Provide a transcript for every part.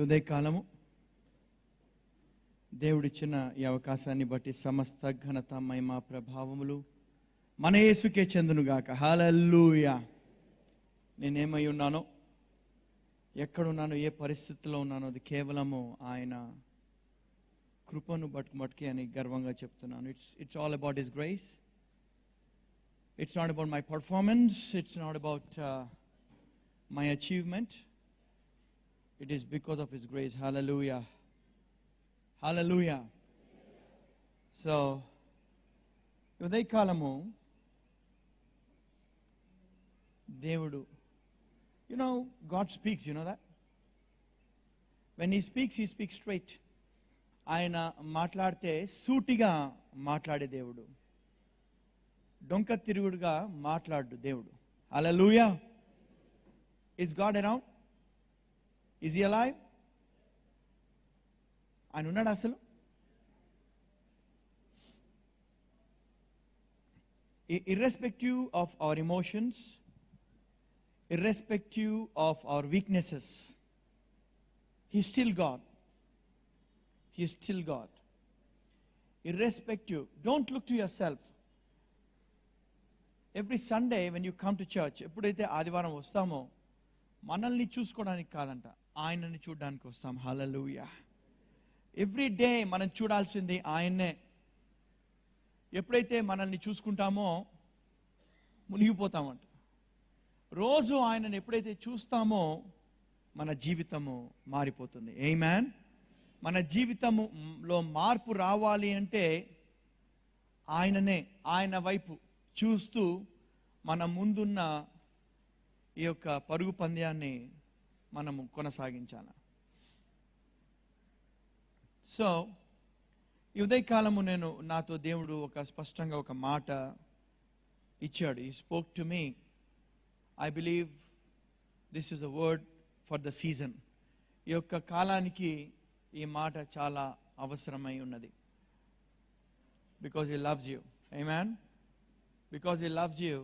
ఉదయకాలము దేవుడిచ్చిన ఈ అవకాశాన్ని బట్టి సమస్త ఘనత మహిమ ప్రభావములు మన యేసుకే చెందునుగాక. హల్లెలూయా. నేనేమై ఉన్నానో, ఎక్కడున్నానో, ఏ పరిస్థితిలో ఉన్నానో అది కేవలము ఆయన కృపను బట్టుకే అని గర్వంగా చెప్తున్నాను. It's all about his grace. It's not about my performance. It's not about my achievement. It is because of His grace. Hallelujah. Hallelujah. So, ఉదయకాలము దేవుడు, God speaks, you know that? When He speaks straight. ఆయన మాట్లాడితే సూటిగా మాట్లాడే దేవుడు, డొంక తిరుగుడుగా మాట్లాడు దేవుడు. Hallelujah. Is God around? Is He alive? ఆయన ఉన్నాడు అసలు? Irrespective of our emotions, irrespective of our weaknesses, He is still God. He is still God. Irrespective. Don't look to yourself. Every Sunday when you come to church, ఎప్పుడైతే ఆదివారం వస్తామో మనల్ని చూసుకోవడానికి కాదంట, ఆయనని చూడడానికి వస్తాం. హల్లెలూయా. ఎవ్రీ డే మనం చూడాల్సింది ఆయన్నే. ఎప్పుడైతే మనల్ని చూసుకుంటామో మునిగిపోతామంట. రోజు ఆయనని ఎప్పుడైతే చూస్తామో మన జీవితము మారిపోతుంది. ఆమేన్. మన జీవితంలో మార్పు రావాలి అంటే ఆయన వైపు చూస్తూ మన ముందున్న ఈ యొక్క పరుగు పంద్యాన్ని మనము కొనసాగించాలి. సో ఈ ఉదయకాలము నాతో దేవుడు స్పష్టంగా ఒక మాట ఇచ్చాడు. He spoke to me. I believe this is a word for the season. ఈ యొక్క కాలానికి ఈ మాట చాలా అవసరమై ఉన్నది. Because He loves you. Amen. Because He loves you,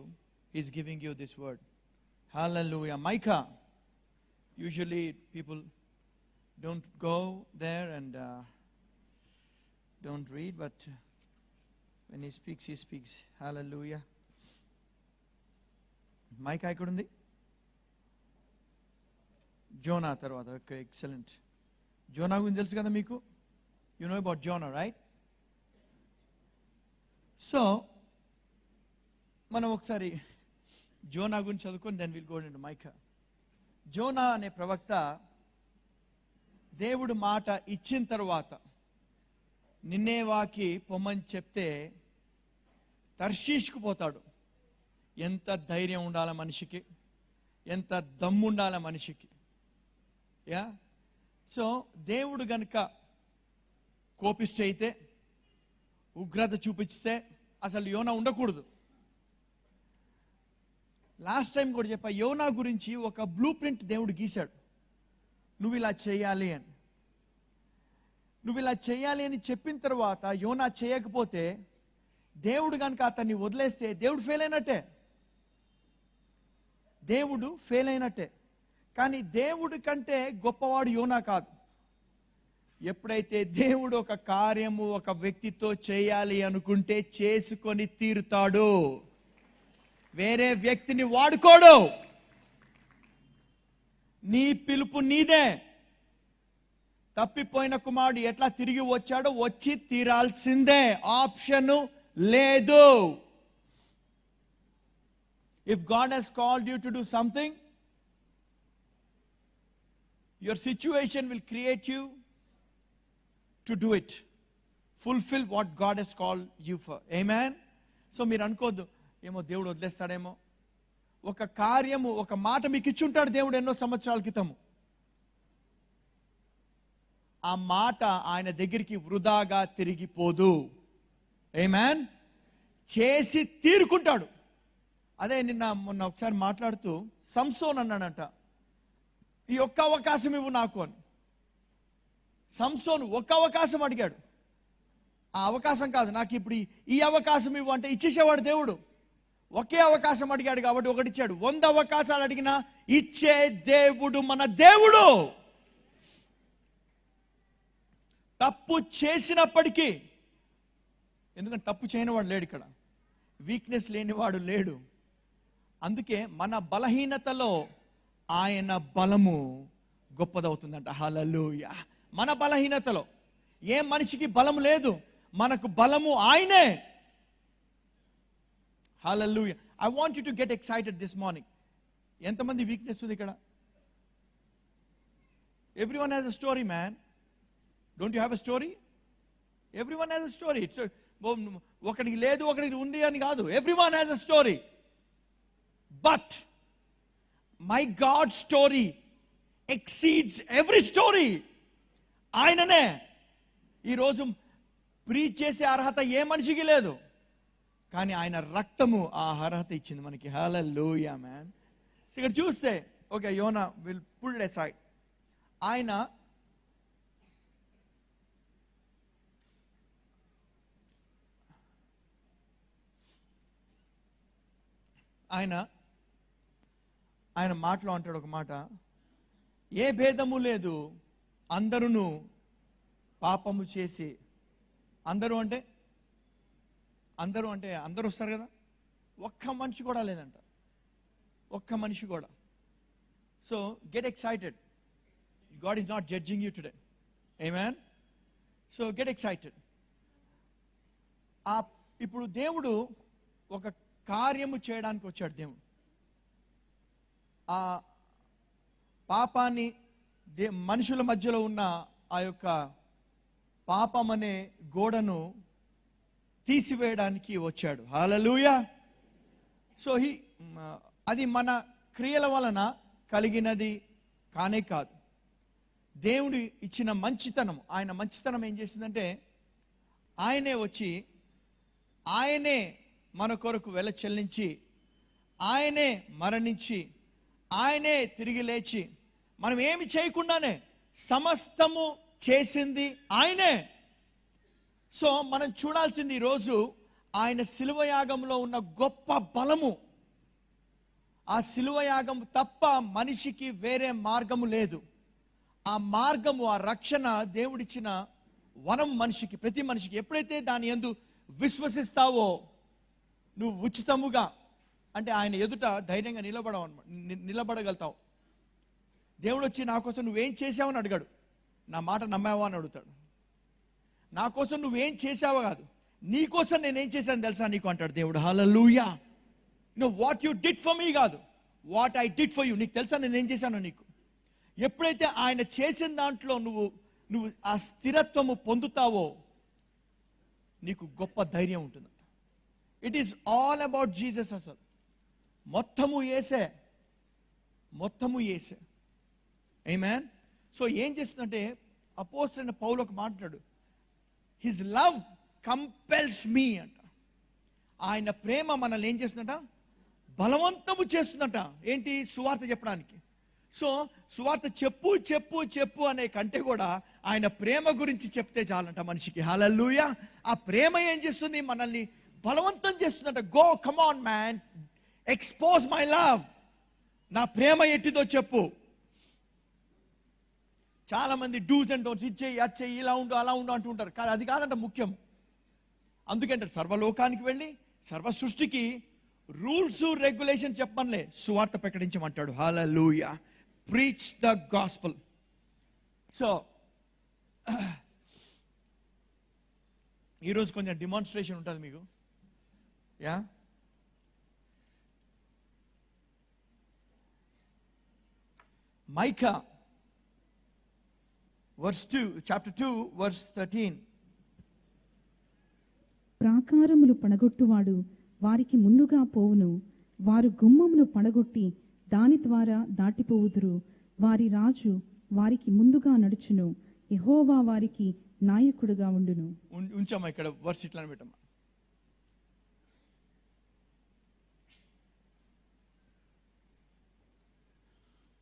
He is giving you this word. Hallelujah. Micah. Usually people don't go there and don't read, but when He speaks. Hallelujah. Micah ekkundi? Jonah tarvata. Okay, excellent. Jonah gurinchi telusu kada meeku? You know about Jonah, right? So, మనం ఒకసారి Jonah గురించి చదువుకొని then will go into Micah. Jonah అనే ప్రవక్త దేవుడు మాట ఇచ్చిన తర్వాత నినేవాకి పొమ్మని చెప్తే తర్షీష్కు పోతాడు. ఎంత ధైర్యం ఉండాలి మనిషికి, ఎంత దమ్ము ఉండాలి మనిషికి. సో దేవుడు గనుక కోపిష్టి అయితే, ఉగ్రత చూపిస్తే అసలు యోనా ఉండకూడదు. లాస్ట్ టైం కూడా చెప్పా, యోనా గురించి ఒక బ్లూ ప్రింట్ దేవుడు గీశాడు. నువ్వు ఇలా చేయాలి అని చెప్పిన తర్వాత యోనా చేయకపోతే, దేవుడు కనుక అతన్ని వదిలేస్తే దేవుడు ఫెయిల్ అయినట్టే. కానీ దేవుడి కంటే గొప్పవాడు యోనా కాదు. ఎప్పుడైతే దేవుడు ఒక కార్యము ఒక వ్యక్తితో చేయాలి అనుకుంటే చేసుకొని తీరుతాడు. వేరే వ్యక్తిని వాడుకోడు. నీ పిలుపు నీదే. తప్పిపోయిన కుమారుడు ఎట్లా తిరిగి వచ్చాడో వచ్చి తీరాల్సిందే. ఆప్షన్ లేదు. If God has called you to do something, your situation will create you to do it. Fulfil what God has called you for. Amen. So మీరు అనుకోవద్దు, ఏమో దేవుడు వదిలేస్తాడేమో. ఒక కార్యము, ఒక మాట మీకు ఇచ్చుంటాడు దేవుడు ఎన్నో సంవత్సరాల క్రితము. ఆ మాట ఆయన దగ్గరికి వృధాగా తిరిగిపోదు. ఆమేన్. చేసి తీరుకుంటాడు. అదే మొన్న ఒకసారి మాట్లాడుతూ సంసోన్ అన్నాడంట, ఈ ఒక్క అవకాశం ఇవ్వు నాకు అని. సంసోను ఒక్క అవకాశం అడిగాడు. ఆ అవకాశం కాదు, నాకు ఇప్పుడు ఈ అవకాశం ఇవ్వు అంటే ఇచ్చేసేవాడు దేవుడు. ఒకే అవకాశం అడిగాడు కాబట్టి ఒకటిచ్చాడు. 100 అవకాశాలు అడిగినా ఇచ్చే దేవుడు మన దేవుడు. తప్పు చేసినప్పటికీ, ఎందుకంటే తప్పు చేయనివాడు లేడు ఇక్కడ, వీక్నెస్ లేనివాడు లేడు. అందుకే మన బలహీనతలో ఆయన బలము గొప్పదవుతుందంట. హల్లెలూయా. మన బలహీనతలో ఏ మనిషికి బలము లేదు, మనకు బలము ఆయనే. Hallelujah. I want you to get excited this morning. ఎంతమంది వీక్నెస్ ఉంది ఇక్కడ? Everyone has a story man. Don't you have a story? Everyone has a story. ఒకడికి లేదు ఒకడికి ఉంది అని కాదు, everyone has a story. But my God story exceeds every story. ఆయననే ఈరోజు ప్రీచ్ చేసే అర్హత ఏ మనిషికి లేదు, కానీ ఆయన రక్తము ఆ అర్హత ఇచ్చింది మనకి. హల్లెలూయా మ్యాన్. ఇక్కడ చూస్తే okay, Yona will put it aside. ఆయన మాటలో అంటాడు ఒక మాట, ఏ భేదము లేదు, అందరూ పాపము చేసి. అందరూ అంటే అందరూ వస్తారు కదా, ఒక్క మనిషి కూడా లేదంట, ఒక్క మనిషి కూడా. So get excited. God is not judging you today. Amen. So get excited. ఇప్పుడు దేవుడు ఒక కార్యము చేయడానికి వచ్చాడు. దేవుడు ఆ పాపాన్ని, మనుషుల మధ్యలో ఉన్న ఆ యొక్క పాపం అనే గోడను తీసివేయడానికి వచ్చాడు. హల్లెలూయా. సో అది మన క్రియల వలన కలిగినది కానే కాదు, దేవుడు ఇచ్చిన మంచితనం. ఆయన మంచితనం ఏం చేసిందంటే, ఆయనే వచ్చి, ఆయనే మన కొరకు వెల చెల్లించి, ఆయనే మరణించి, ఆయనే తిరిగి లేచి, మనం ఏమి చేయకుండానే సమస్తము చేసింది ఆయనే. సో మనం చూడాల్సింది ఈరోజు ఆయన శిలువ యాగంలో ఉన్న గొప్ప బలము. ఆ శిలువ యాగం తప్ప మనిషికి వేరే మార్గము లేదు. ఆ మార్గము, ఆ రక్షణ దేవుడిచ్చిన వరం మనిషికి, ప్రతి మనిషికి. ఎప్పుడైతే దాని యందు విశ్వసిస్తావో నువ్వు ఉచితముగా, అంటే ఆయన ఎదుట ధైర్యంగా నిలబడగలుగుతావు. దేవుడు వచ్చి నా కోసం నువ్వేం చేశావని అడిగాడు, నా మాట నమ్మావా అని అడుగుతాడు. నా కోసం నువ్వేం చేశావో కాదు, నీ కోసం నేనేం చేశాను తెలుసా నీకు అంటాడు దేవుడు. Hallelujah. What you did for me కాదు, what I did for you. నీకు తెలుసా నేనేం చేశానో నీకు. ఎప్పుడైతే ఆయన చేసిన దాంట్లో నువ్వు ఆ స్థిరత్వము పొందుతావో నీకు గొప్ప ధైర్యం ఉంటుంది. It is all about Jesus. అసలు మొత్తము యేసే, మొత్తము యేసే. ఆమేన్. సో ఏం చేస్తుందంటే అపోస్తలుడైన పౌలు ఒక మాట్లాడు, హిజ్ లవ్ కంపెల్స్ మీ అంట. ఆయన ప్రేమ మనల్ని ఏం చేస్తుందంట, బలవంతము చేస్తుందంట. ఏంటి? సువార్త చెప్పడానికి. సో సువార్త చెప్పు చెప్పు చెప్పు అనే కంటే కూడా ఆయన ప్రేమ గురించి చెప్తే చాలంట మనిషికి. హల్లెలూయా. ఆ ప్రేమ ఏం చేస్తుంది, మనల్ని బలవంతం చేస్తుందంట. Go, come on man, expose my love. నా ప్రేమ ఎట్టిదో చెప్పు. చాలా మంది డూస్ అండ్ డోంట్స్, ఇది చెయ్యి, అది చెయ్యి, ఇలా ఉండు, అలా ఉండు అంటుంటారు. కాదు, అది కాదంట ముఖ్యం. అందుకంటే సర్వలోకానికి వెళ్ళి సర్వ సృష్టికి రూల్స్ రెగ్యులేషన్ చెప్పమనిలే, సువార్త ప్రకటించమంటాడు. Hallelujah. Preach the gospel. So ఈరోజు కొంచెం డిమాన్స్ట్రేషన్ ఉంటుంది మీకు. Yeah, Micah verse 2, chapter 2 verse 13. ప్రాకారములు పడగొట్టువాడు వారికి ముందుగా పోవును, వారు గుమ్మమును పడగొట్టి దాని ద్వారా దాటిపోవుదురు. వారి రాజు వారికి ముందుగా నడుచును, యెహోవా వారికి నాయకుడుగా ఉండును. ఉంచమ్మా ఇక్కడ వర్స్ ఇట్లా పెట్టమ్మా.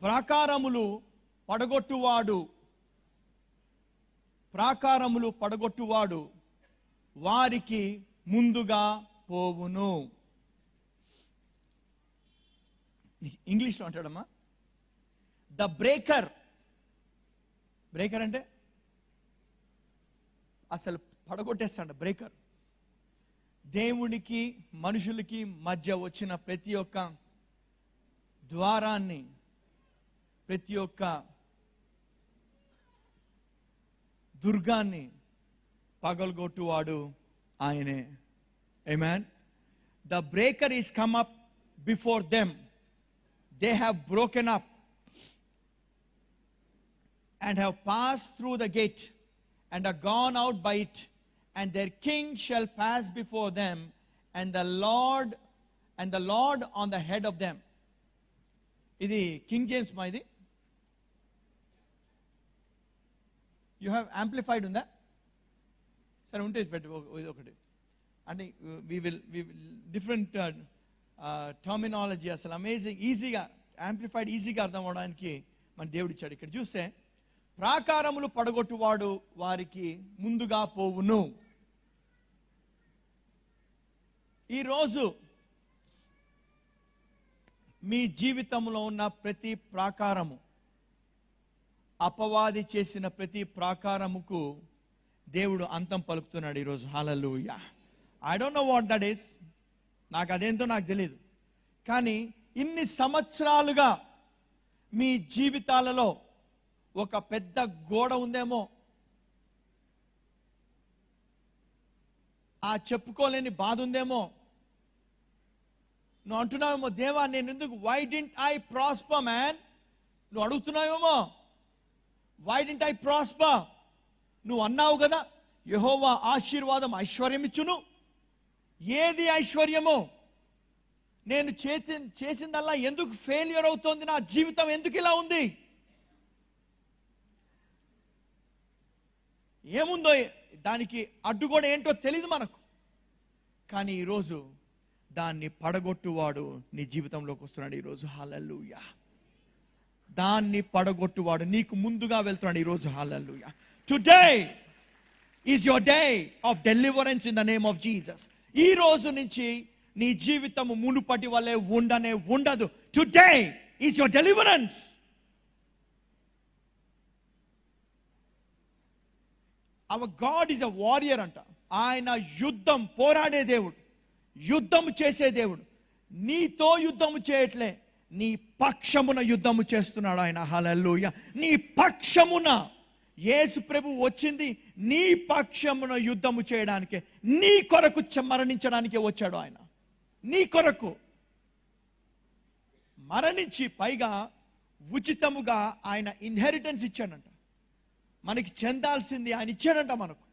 ప్రాకారములు పడగొట్టువాడు వారికి ముందుగా పోవును. ఇంగ్లీష్లో అంటాడమ్మా, ద బ్రేకర్. బ్రేకర్ అంటే అసలు పడగొట్టేస్తాడు బ్రేకర్. దేవునికి మనుషులకి మధ్య వచ్చిన ప్రతి ఒక్క ద్వారాన్ని, ప్రతి ఒక్క దుర్గాన్ని పగలగొట్టువాడు ఆయనే. ఆమేన్. The breaker is come up before them. They have broken up and have passed through the gate and are gone out by it, and their king shall pass before them, and the Lord on the head of them. ఇది king James మా ఇది. You have amplified ఉందా? సరే ఉంటే పెట్టు ఇది ఒకటి. అంటే వి విల్ డిఫరెంట్ టర్మినాలజీ, అసలు అమేజింగ్, ఈజీగా యాంప్లిఫైడ్, ఈజీగా అర్థం అవడానికి మన దేవుడు ఇచ్చాడు. ఇక్కడ చూస్తే ప్రాకారములు పడగొట్టువాడు వారికి ముందుగా పోవును. ఈరోజు మీ జీవితంలో ఉన్న ప్రతి ప్రాకారము, అపవాది చేసిన ప్రతి ప్రాకారముకు దేవుడు అంతం పలుకుతున్నాడు ఈరోజు. Hallelujah. I don't know what that is, నాకు అదేంటో నాకు తెలియదు. కానీ ఇన్ని సంవత్సరాలుగా మీ జీవితాలలో ఒక పెద్ద గోడ ఉందేమో, ఆ చెప్పుకోలేని బాధ ఉందేమో. నువ్వు అంటున్నావేమో, దేవా నేను ఎందుకు, why didn't I prosper man? నువ్వు అడుగుతున్నావేమో, వై డింట్ ఐ ప్రాస్పర్? నువ్వు అన్నావు కదా యెహోవా ఆశీర్వాదం ఐశ్వర్యం ఇచ్చును. ఏది ఐశ్వర్యమో? నేను చేసిందల్లా ఎందుకు ఫెయిల్యూర్ అవుతోంది? నా జీవితం ఎందుకు ఇలా ఉంది? ఏముందో దానికి అడ్డుగోడ ఏంటో తెలియదు మనకు. కానీ ఈరోజు దాన్ని పడగొట్టువాడు నీ జీవితంలోకి వస్తున్నాడు ఈరోజు. హల్లెలూయా. దాన్ని పడగొట్టువాడు నీకు ముందుగా వెళ్తున్నాడు ఈరోజు. Hallelujah. Today is your day of deliverance in the name of Jesus. ఈ రోజు నుంచి నీ జీవితము మునుపటి వల్లే ఉండదు. Today is your deliverance. Our God is a warrior అంట. ఆయన యుద్ధం పోరాడే దేవుడు, యుద్ధము చేసే దేవుడు. నీతో యుద్ధము చేయట్లే, నీ పక్షమున యుద్ధము చేస్తున్నాడు ఆయన. హల్లెలూయా. నీ పక్షమున యేసు ప్రభు వచ్చింది నీ పక్షమున యుద్ధము చేయడానికే, నీ కొరకు మరణించడానికే వచ్చాడు ఆయన. నీ కొరకు మరణించి పైగా ఉచితముగా ఆయన ఇన్హెరిటెన్స్ ఇచ్చాడంట. మనకి చెందాల్సింది ఆయన ఇచ్చాడంట మనకు.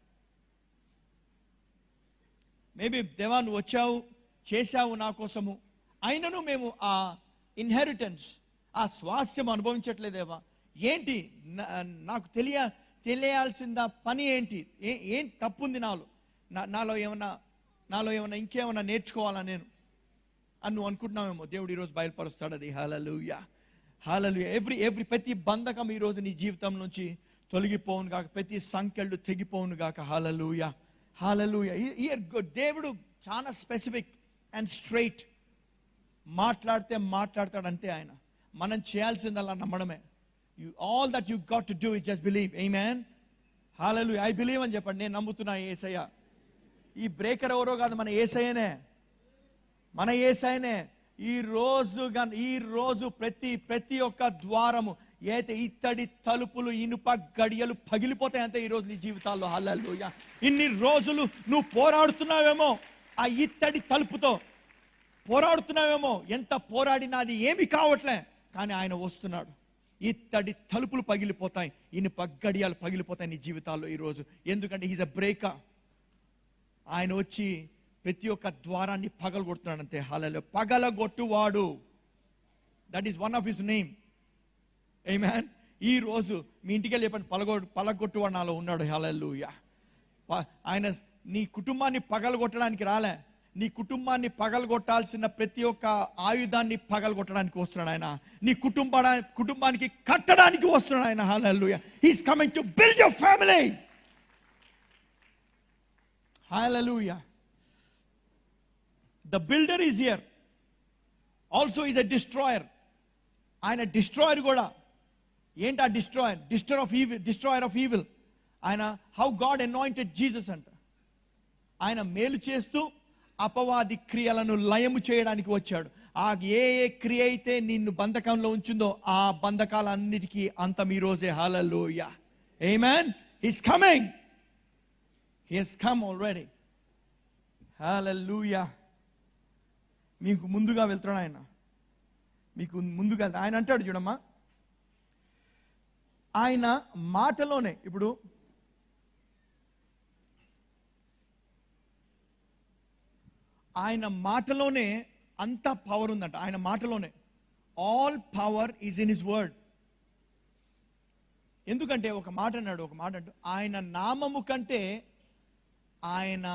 మేబీ దేవా నువ్వు వచ్చావు, చేశావు నా కోసము, అయినను మేము ఆ ఇన్హెరిటెన్స్, ఆ స్వాస్థ్యం అనుభవించట్లేదేవా. ఏంటి నాకు తెలియాల్సిన పని ఏంటి? ఏం తప్పుంది నాలో ఏమన్నా ఇంకేమన్నా నేర్చుకోవాలా నేను అని నువ్వు అనుకుంటున్నావేమో. దేవుడు ఈరోజు బయలుపరుస్తాడు అది. హల్లెలూయా. హల్లెలూయా. ప్రతి బంధకం ఈరోజు నీ జీవితం నుంచి తొలగిపోవును గాక, ప్రతి సంఖ్యలు తెగిపోవును గాక. హల్లెలూయా. హల్లెలూయా. దేవుడు చాలా స్పెసిఫిక్ అండ్ స్ట్రైట్. మాట్లాడతాడంటే ఆయన. మనం చేయాల్సిందల్లా నమ్మడమే. All that you got to do is just believe. Amen. Hallelujah. I believe అని చెప్పండి. నేను నమ్ముతున్నా యేసయ్య. ఈ బ్రేకర్ ఎవరో కాదు, మన యేసయ్యనే. ఈ రోజు ప్రతి ఒక్క ద్వారము అయితే ఇత్తడి తలుపులు, ఇనుప గడియలు పగిలిపోతాయి అంతే ఈ రోజు నీ జీవితాల్లో. హల్లెలూయా. ఇన్ని రోజులు నువ్వు పోరాడుతున్నావేమో, ఆ ఇత్తడి తలుపుతో పోరాడుతున్నావేమో. ఎంత పోరాడినా అది ఏమి కావట్లే. కానీ ఆయన వస్తున్నాడు. ఇత్తడి తలుపులు పగిలిపోతాయి, ఇనుప గడియాలు పగిలిపోతాయి నీ జీవితాల్లో ఈరోజు. ఎందుకంటే హీజ్ అ బ్రేకర్. ఆయన వచ్చి ప్రతి ఒక్క ద్వారాన్ని పగలగొడుతున్నాడు అంతే. హల్లెలూయా. పగలగొట్టువాడు, that is one of his name. Amen. ఈ రోజు మీ ఇంటికి వెళ్ళి చెప్పండి, పగలగొట్టువాడు నాలో ఉన్నాడు. హల్లెలూయా. ఆయన నీ కుటుంబాన్ని పగలగొట్టడానికి రాలే, నీ కుటుంబాన్ని పగలగొట్టాల్సిన ప్రతి ఒక్క ఆయుధాన్ని పగలగొట్టడానికి వస్తున్నాడు ఆయన. నీ కుటుంబానికి కట్టడానికి వస్తున్నాడు ఆయన. Hallelujah. He is coming to build your family. Hallelujah. The builder is here. Also is a destroyer. ఆయన డిస్ట్రాయర్ కూడా. ఏంటి ఆ డిస్ట్రాయర్? Destroyer of evil. ఆయన హౌ గాడ్ అనాయింటెడ్ జీసస్ అంట. ఆయన మేలు చేస్తూ అపవాది క్రియలను లయము చేయడానికి వచ్చాడు. ఆ ఏ క్రియ అయితే నిన్ను బంధకంలో ఉంచుందో ఆ బంధకాలన్నిటికీ అంతం ఈ రోజే. Hallelujah, amen. He's coming, he has come already. Hallelujah. మీకు ముందుగా వెళ్తున్నాడు ఆయన, మీకు ముందుగా. ఆయన అంటాడు చూడమ్మా, ఆయన మాటలోనే, ఇప్పుడు ఆయన మాటలోనే అంత పవర్ ఉందంట. ఆయన మాటలోనే all power is in his word. ఎందుకంటే ఒక మాట అన్నాడు, ఒక మాట అంటూ, ఆయన నామము కంటే ఆయన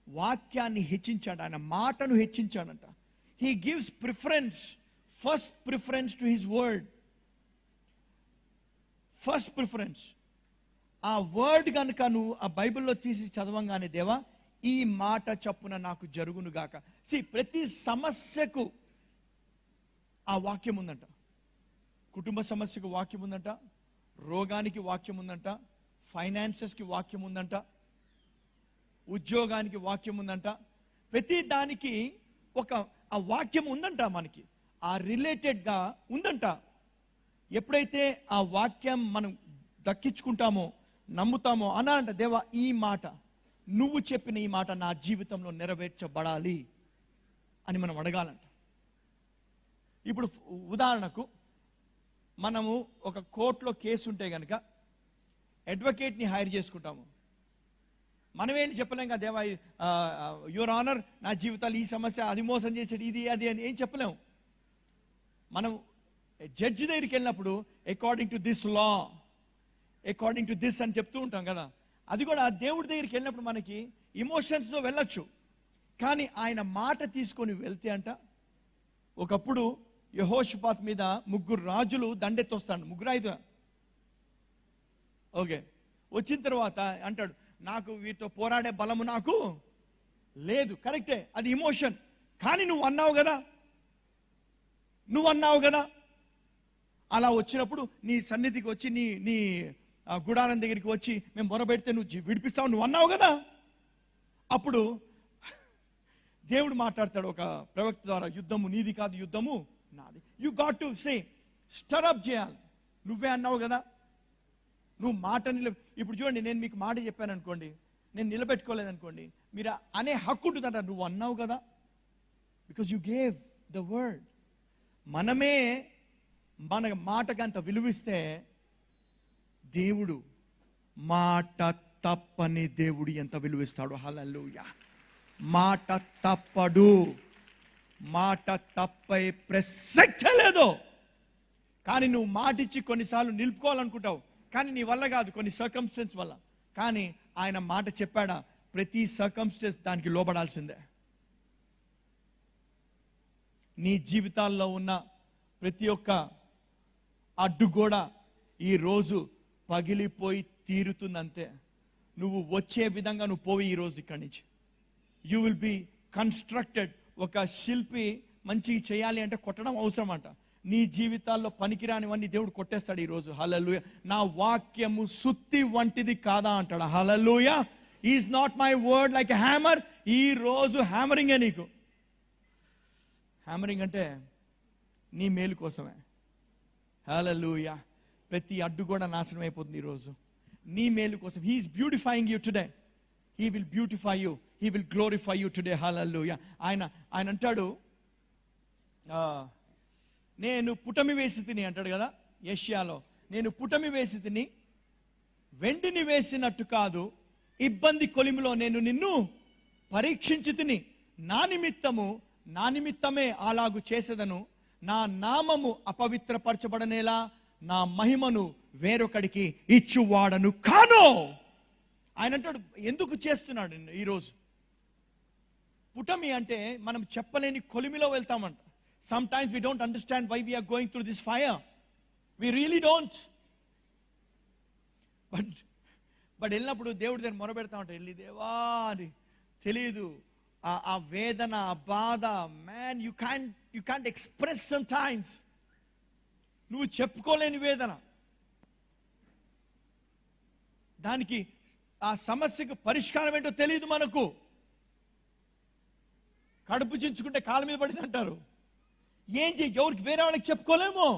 వాక్యాన్ని హెచ్చించాడు, ఆయన మాటను హెచ్చించాడంట. He gives preference, first preference to his word. First preference. ఆ వర్డ్ కనుక నువ్వు ఆ బైబిల్లో తీసి చదవంగానే, దేవా ఈ మాట చప్పున నాకు జరుగును గాక. ప్రతి సమస్యకు ఆ వాక్యం ఉందంట. కుటుంబ సమస్యకు వాక్యం ఉందంట, రోగానికి వాక్యం ఉందంట, ఫైనాన్సెస్కి వాక్యం ఉందంట, ఉద్యోగానికి వాక్యం ఉందంట. ప్రతి దానికి ఒక ఆ వాక్యం ఉందంట, మనకి ఆ రిలేటెడ్గా ఉందంట. ఎప్పుడైతే ఆ వాక్యం మనం దక్కించుకుంటామో, నమ్ముతామో, అనంట దేవా ఈ మాట, నువ్వు చెప్పిన ఈ మాట నా జీవితంలో నెరవేర్చబడాలి అని మనం అడగాలంట. ఇప్పుడు ఉదాహరణకు మనము ఒక కోర్టులో కేసు ఉంటే కనుక అడ్వకేట్ని హైర్ చేసుకుంటాము. మనమేంటి చెప్పలేం కదా, దేవా యువర్ ఆనర్ నా జీవితాలు ఈ సమస్య, అది మోసం చేసాడు, ఇది అది అని ఏం చెప్పలేము. మనం జడ్జి దగ్గరికి వెళ్ళినప్పుడు according to this law, according to this అని చెప్తూ ఉంటాం కదా. అది కూడా దేవుడి దగ్గరికి వెళ్ళినప్పుడు మనకి ఇమోషన్స్తో వెళ్ళొచ్చు, కానీ ఆయన మాట తీసుకొని వెళ్తే అంట. ఒకప్పుడు యెహోషాపాతు మీద 3 రాజులు దండెత్తొస్తాడు, 3 ఓకే. వచ్చిన తర్వాత అంటాడు, నాకు వీరితో పోరాడే బలము నాకు లేదు. కరెక్టే, అది ఇమోషన్. కానీ నువ్వు అన్నావు కదా. అలా వచ్చినప్పుడు నీ సన్నిధికి వచ్చి, నీ గుడారం దగ్గరికి వచ్చి మేము మొరబెడితే నువ్వు విడిపిస్తావు, నువ్వు అన్నావు కదా. అప్పుడు దేవుడు మాట్లాడతాడు ఒక ప్రవక్త ద్వారా, యుద్ధము నీది కాదు, యుద్ధము నాది. యు గాట్ టు సే, స్టరప్ చేయాలి. నువ్వే అన్నావు కదా, నువ్వు మాట ఇప్పుడు చూడండి, నేను మీకు మాట చెప్పాను అనుకోండి, నేను నిలబెట్టుకోలేదనుకోండి, మీరు అనే హక్కు ఉంటుందంట. నువ్వు అన్నావు కదా, because you gave the word. మనమే మన మాటకి అంత విలువిస్తే, దేవుడు మాట తప్పని దేవుడు ఎంత విలువిస్తాడు. హల్లెలూయా. మాట తప్పడు, మాట తప్పే ప్రసక్తే లేదు. కానీ నువ్వు మాట ఇచ్చి కొన్నిసార్లు నిలుపుకోవాలనుకుంటావు, కానీ నీ వల్ల కాదు, కొన్ని సర్కమ్స్టెన్స్ వల్ల. కానీ ఆయన మాట చెప్పాడా, ప్రతి సర్కమ్స్టెన్స్ దానికి లోబడాల్సిందే. నీ జీవితాల్లో ఉన్న ప్రతి ఒక్క అడ్డుగోడ ఈ రోజు పగిలిపోయి తీరుతుందంతే. నువ్వు వచ్చే విధంగా నువ్వు పోయి ఈ రోజు ఇక్కడి నుంచి యూ విల్ బి కన్స్ట్రక్టెడ్. ఒక శిల్పి మంచిగా చేయాలి అంటే కొట్టడం అవసరం అంట. నీ జీవితాల్లో పనికిరానివన్నీ దేవుడు కొట్టేస్తాడు ఈ రోజు. హల్లెలూయా. నా వాక్యము సుత్తి వంటిది కాదా అంటాడు. Hallelujah. Is not my word like a hammer. ఈ రోజు హ్యామరింగే నీకు. హ్యామరింగ్ అంటే నీ మేలు కోసమే. హల్లెలూయా. ప్రతి అడ్డు కూడా నాశనం అయిపోతుంది ఈరోజు నీ మేలు కోసం. He's beautifying you today. He will beautify you, he will glorify you today. Hallelujah. ఆయన అంటాడు, నేను పుటమి వేసి తిని అంటాడు కదా యెషయాలో, నేను పుటమి వేసి తిని వెండిని వేసినట్టు కాదు, ఇబ్బంది కొలిమిలో నేను నిన్ను పరీక్షించి తిని, నా నిమిత్తమే అలాగు చేసేదను, నా నామము అపవిత్రపరచబడనేలా నా మహిమను వేరొకడికి ఇచ్చువాడను కాను. ఆయన అంటాడు, ఎందుకు చేస్తున్నాడు ఈరోజు? పుటమి అంటే మనం చెప్పలేని కొలిమిలో వెళ్తామంట. Sometimes we don't understand why we are going through this fire. We really don't. But వెళ్ళినప్పుడు దేవుడి దగ్గర మొరబెడతా ఉంటా, వెళ్ళి దేవా అని తెలియదు. ఆ వేదన, ఆ బాధ, man you can't express some times. నువ్వు చెప్పుకోలేని వేదన, దానికి ఆ సమస్యకు పరిష్కారం ఏంటో తెలియదు మనకు. కడుపు చించుకుంటే కాళ్ళ మీద పడింది అంటారు. ఏం ఎవరికి వేరే వాళ్ళకి చెప్పుకోలేము.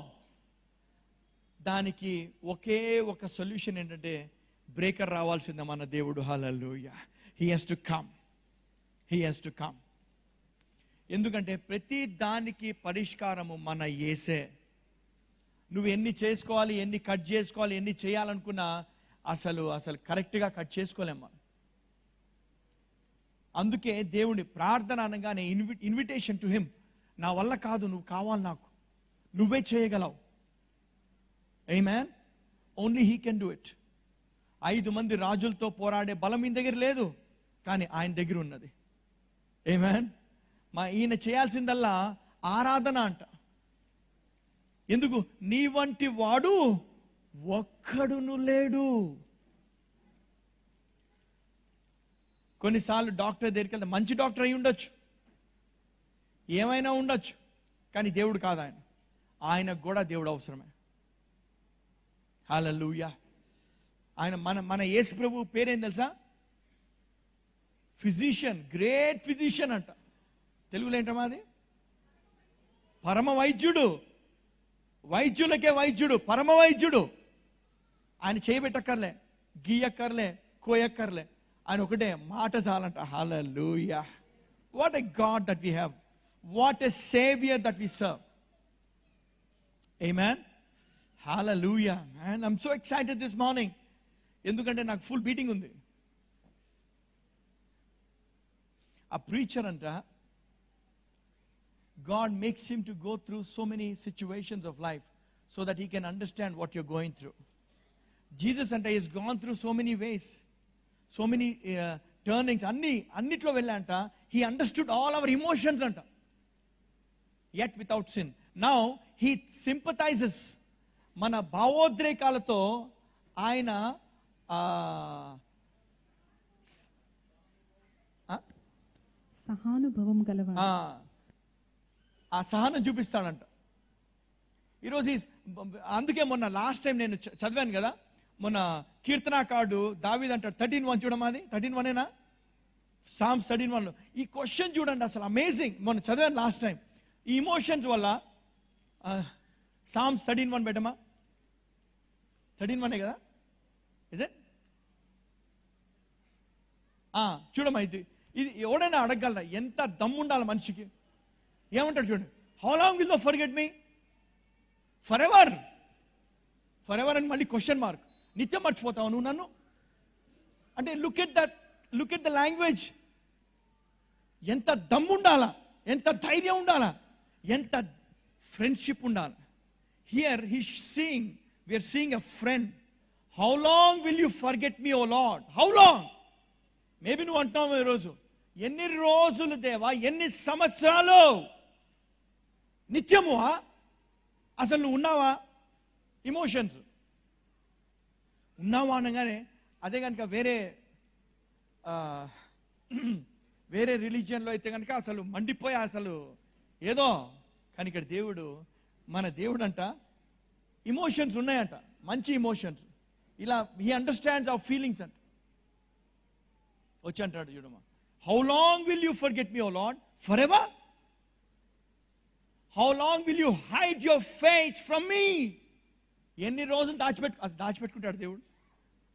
దానికి ఒకే ఒక సొల్యూషన్ ఏంటంటే బ్రేకర్ రావాల్సిందే మన దేవుడు. Hallelujah. He has to come. He has to come. ఎందుకంటే ప్రతి దానికి పరిష్కారము మన యేసే. నువ్వు ఎన్ని చేసుకోవాలి, ఎన్ని కట్ చేసుకోవాలి, ఎన్ని చేయాలనుకున్నా అసలు కరెక్ట్గా కట్ చేసుకోలేమ్మా. అందుకే దేవుని ప్రార్థన అనగానే ఇన్విటేషన్ టు హిమ్. నా వల్ల కాదు, నువ్వు కావాలి నాకు, నువ్వే చేయగలవు. Amen. Only he can do it. 5 మంది రాజులతో పోరాడే బలం ఈయన దగ్గర లేదు, కానీ ఆయన దగ్గర ఉన్నది. ఆమేన్. ఈయన చేయాల్సిందల్లా ఆరాధన అంట. ఎందుకు? నీ వంటి వాడు ఒక్కడును లేడు. కొన్నిసార్లు డాక్టర్ దగ్గరికి వెళ్తే మంచి డాక్టర్ అయి ఉండొచ్చు, ఏమైనా ఉండొచ్చు, కానీ దేవుడు కాదు ఆయన. ఆయనకు కూడా దేవుడు అవసరమే. హల్లెలూయా. ఆయన మన యేసు ప్రభు పేరేం తెలుసా? ఫిజిషియన్, గ్రేట్ ఫిజిషియన్ అంట. తెలుగులో ఏంటమ్మా అది? పరమ వైద్యుడు. వైద్యులకే వైద్యుడు, పరమ వైద్యుడు. ఆయన చేయబెట్టక్కర్లే, గీయక్కర్లే, కోయక్కర్లే. ఆయన ఒకటే మాట చాలంట. Hallelujah. What a God that we have. What a saviour that we serve. Amen. Hallelujah. Man, I'm so excited this morning. ఎందుకంటే నాకు ఫుల్ బీటింగ్ ఉంది. ఆ ప్రీచర్ అంట, God makes him to go through so many situations of life so that he can understand what you're going through. Jesus anta has gone through so many ways, so many turnings. Annitlo vellanta, he understood all our emotions anta, yet without sin. Now he sympathizes mana bhavodrekalato. Ayana సహానుభవం గలవాడు. ఆ సహనం చూపిస్తాడంట. ఈరోజు అందుకే మొన్న last time నేను చదివాను కదా, మొన్న కీర్తనాకారుడు దావీదు అంటాడు 13:1 చూడమా, అది 13:1 సామ్స్ 13:1. ఈ క్వశ్చన్ చూడండి, అసలు అమేజింగ్. మొన్న చదివాను లాస్ట్ టైం. ఈ ఇమోషన్స్ వల్ల సామ్స్ 13:1 పెట్టమా. 13:1 కదా, ఇజ్ ఇట్? చూడమా. ఇది ఎవడైనా అడగలరా? ఎంత దమ్ము ఉండాలి మనిషికి. ఏమంటాడు చూడండి, how long will thou forget me? For ever. For ever అని మళ్ళీ క్వశ్చన్ మార్క్. నిత్యం మర్చిపోతావు నువ్వు నన్ను అంటే? Look at the language. ఎంత దమ్ము ఉండాలా, ఎంత ధైర్యం ఉండాలా, ఎంత ఫ్రెండ్షిప్ ఉండాలి. Here we are seeing a friend. How long will you forget me O Lord? How long? Maybe నువ్వు అంటున్నావు ఈరోజు, ఎన్ని రోజులు దేవా, ఎన్ని సంవత్సరాలు, నిత్యము అసలు నువ్వు ఉన్నావా? ఇమోషన్స్ ఉన్నావా అనగానే అదే కనుక వేరే రిలీజియన్లో అయితే కనుక అసలు మండిపోయి అసలు ఏదో. కానీ ఇక్కడ దేవుడు, మన దేవుడు అంట, ఇమోషన్స్ ఉన్నాయంట, మంచి ఇమోషన్స్. ఇలా హీ అండర్స్టాండ్స్ అవర్ ఫీలింగ్స్ అంట. వచ్చి అంటాడు చూడమ్మా, how long will you forget me O Lord? For ever. How long will you hide your face from me? ఎన్ని రోజులు దాచిపెట్టుకుంటాడు దేవుడు?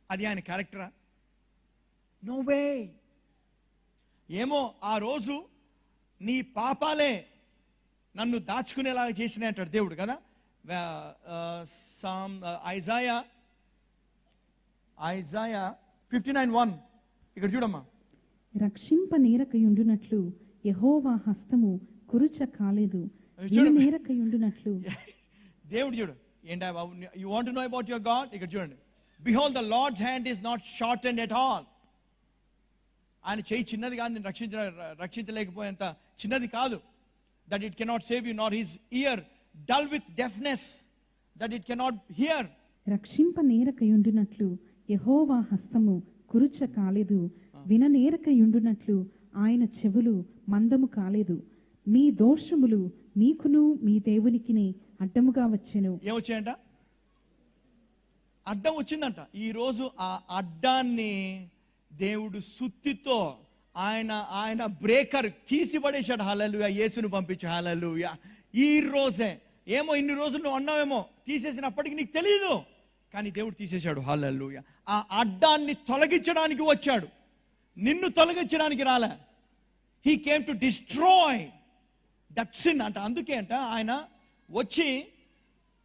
అది ఆయన క్యారెక్టరా? No way. ఏమో ఆ రోజు నీ పాపాలే నన్ను దాచుకునేలాగా చేసినాయి అంటాడు దేవుడు కదా. ఐజాయా 59:1 ఇక్కడ చూడమ్మా. రక్షింప నేరకయుండునట్లు యెహోవా హస్తము కురుచ కాలేదు, నేరకయుండునట్లు. దేవుడు చూడు ఏంటా బాబు, you want to know about your God? ఇక్కడ చూడండి, behold the Lord's hand is not shortened at all. ఆయన చేయి చిన్నది కాదు, నేను రక్షించలేకపోయేంత చిన్నది కాదు. That it cannot save you, nor his ear dull with deafness that it cannot hear. రక్షింప నేరకయుండునట్లు యెహోవా హస్తము కురుచ కాలేదు, విననేరకయుండునట్లు ఆయన చెవులు మందము కాలేదు. మీ దోషములు మీకును మీ దేవునికిని అడ్డముగా వచ్చెను. ఏమొచ్చాయంట? అడ్డం వచ్చిందంట. ఈరోజు ఆ అడ్డాన్ని దేవుడు సుత్తితో ఆయన బ్రేకర్ తీసిపడేశాడు. హల్లెలూయా. యేసును పంపించు. హల్లెలూయా. ఈ రోజే ఏమో ఇన్ని రోజులు నువ్వు అన్నావేమో, తీసేసినప్పటికీ నీకు తెలియదు, కానీ దేవుడు తీసేశాడు. హల్లెలూయా. ఆ అడ్డాన్ని తొలగించడానికి వచ్చాడు, నిన్ను తొలగించడానికి రాలే. He came to destroy that sin అంట. అందుకే అంట ఆయన వచ్చి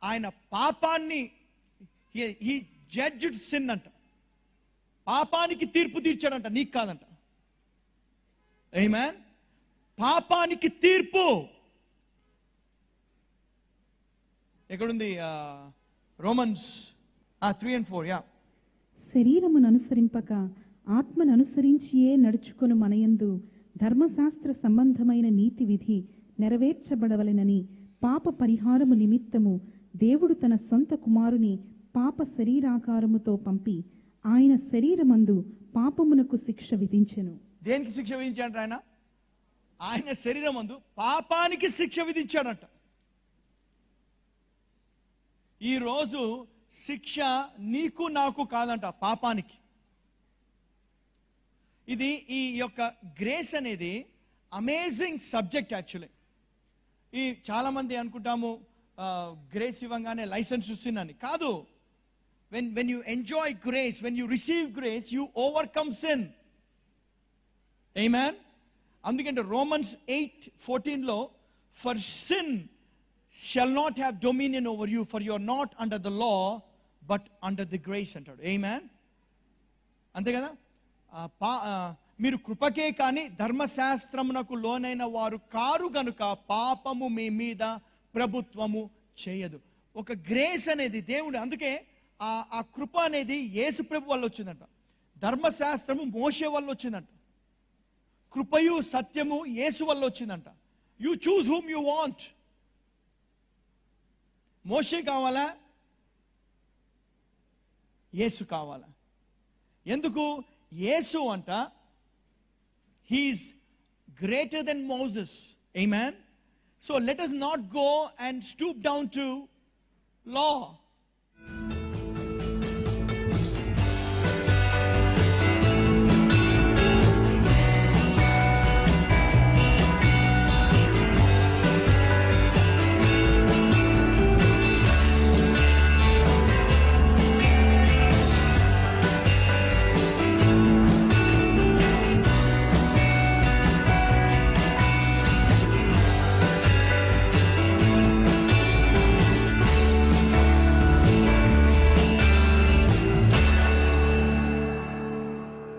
ఆయన పాపాన్ని హీ జడ్జ్డ్ సిన్ అంట. పాపానికి తీర్పు తీర్చాడంట, నీకు కాదంట. ఆమేన్. పాపానికి తీర్పు ఎక్కడుంది? రోమన్స్ 3:4. యా. శరీరమును అనుసరింపక ఆత్మను అనుసరించియే నడుచుకొను మనయందు ధర్మశాస్త్ర సంబంధమైన నీతి విధి నెరవేర్చబడవలెనని పాప పరిహారము నిమిత్తము దేవుడు తన సొంత కుమారుని పాప శరీరాకారముతో పంపి ఆయన శరీరమందు పాపమునకు శిక్ష విధించెను. దేనికి శిక్ష విధించాడంట? ఆయన శరీరమందు పాపానికి శిక్ష విధించాడంట. ఈరోజు శిక్ష నీకు నాకు కాదంట, పాపానికి. ఇది ఈ యొక్క గ్రేస్ అనేది అమేజింగ్ సబ్జెక్ట్ యాక్చువల్లీ. ఈ చాలామంది అనుకుంటాము గ్రేస్ ఇవ్వగానే లైసెన్స్ ఇస్తున్నాను. కాదు. when you enjoy grace, when you receive grace, you overcome sin. Amen. అందుకంటే Romans 8:14 for sin shall not have dominion over you, for you are not under the law but under the grace అంటాడు. Amen. అంతే కదా. మీరు కృపకే కానీ ధర్మశాస్త్రమునకు లోనైన వారు car గనుక పాపము మీ మీద ప్రభుత్వము చేయదు. ఒక గ్రేస్ అనేది దేవుడు, అందుకే ఆ కృప అనేది యేసు ప్రభు వల్ల వచ్చిందంట. ధర్మశాస్త్రము మోషే వల్ల వచ్చిందంట. కృపయు సత్యము యేసు వల్ల వచ్చిందంట. You choose whom you want. మోషే కావాలా, యేసు కావాలా? ఎందుకు? యేసు అంట he's greater than Moses. Amen. So let us not go and stoop down to law.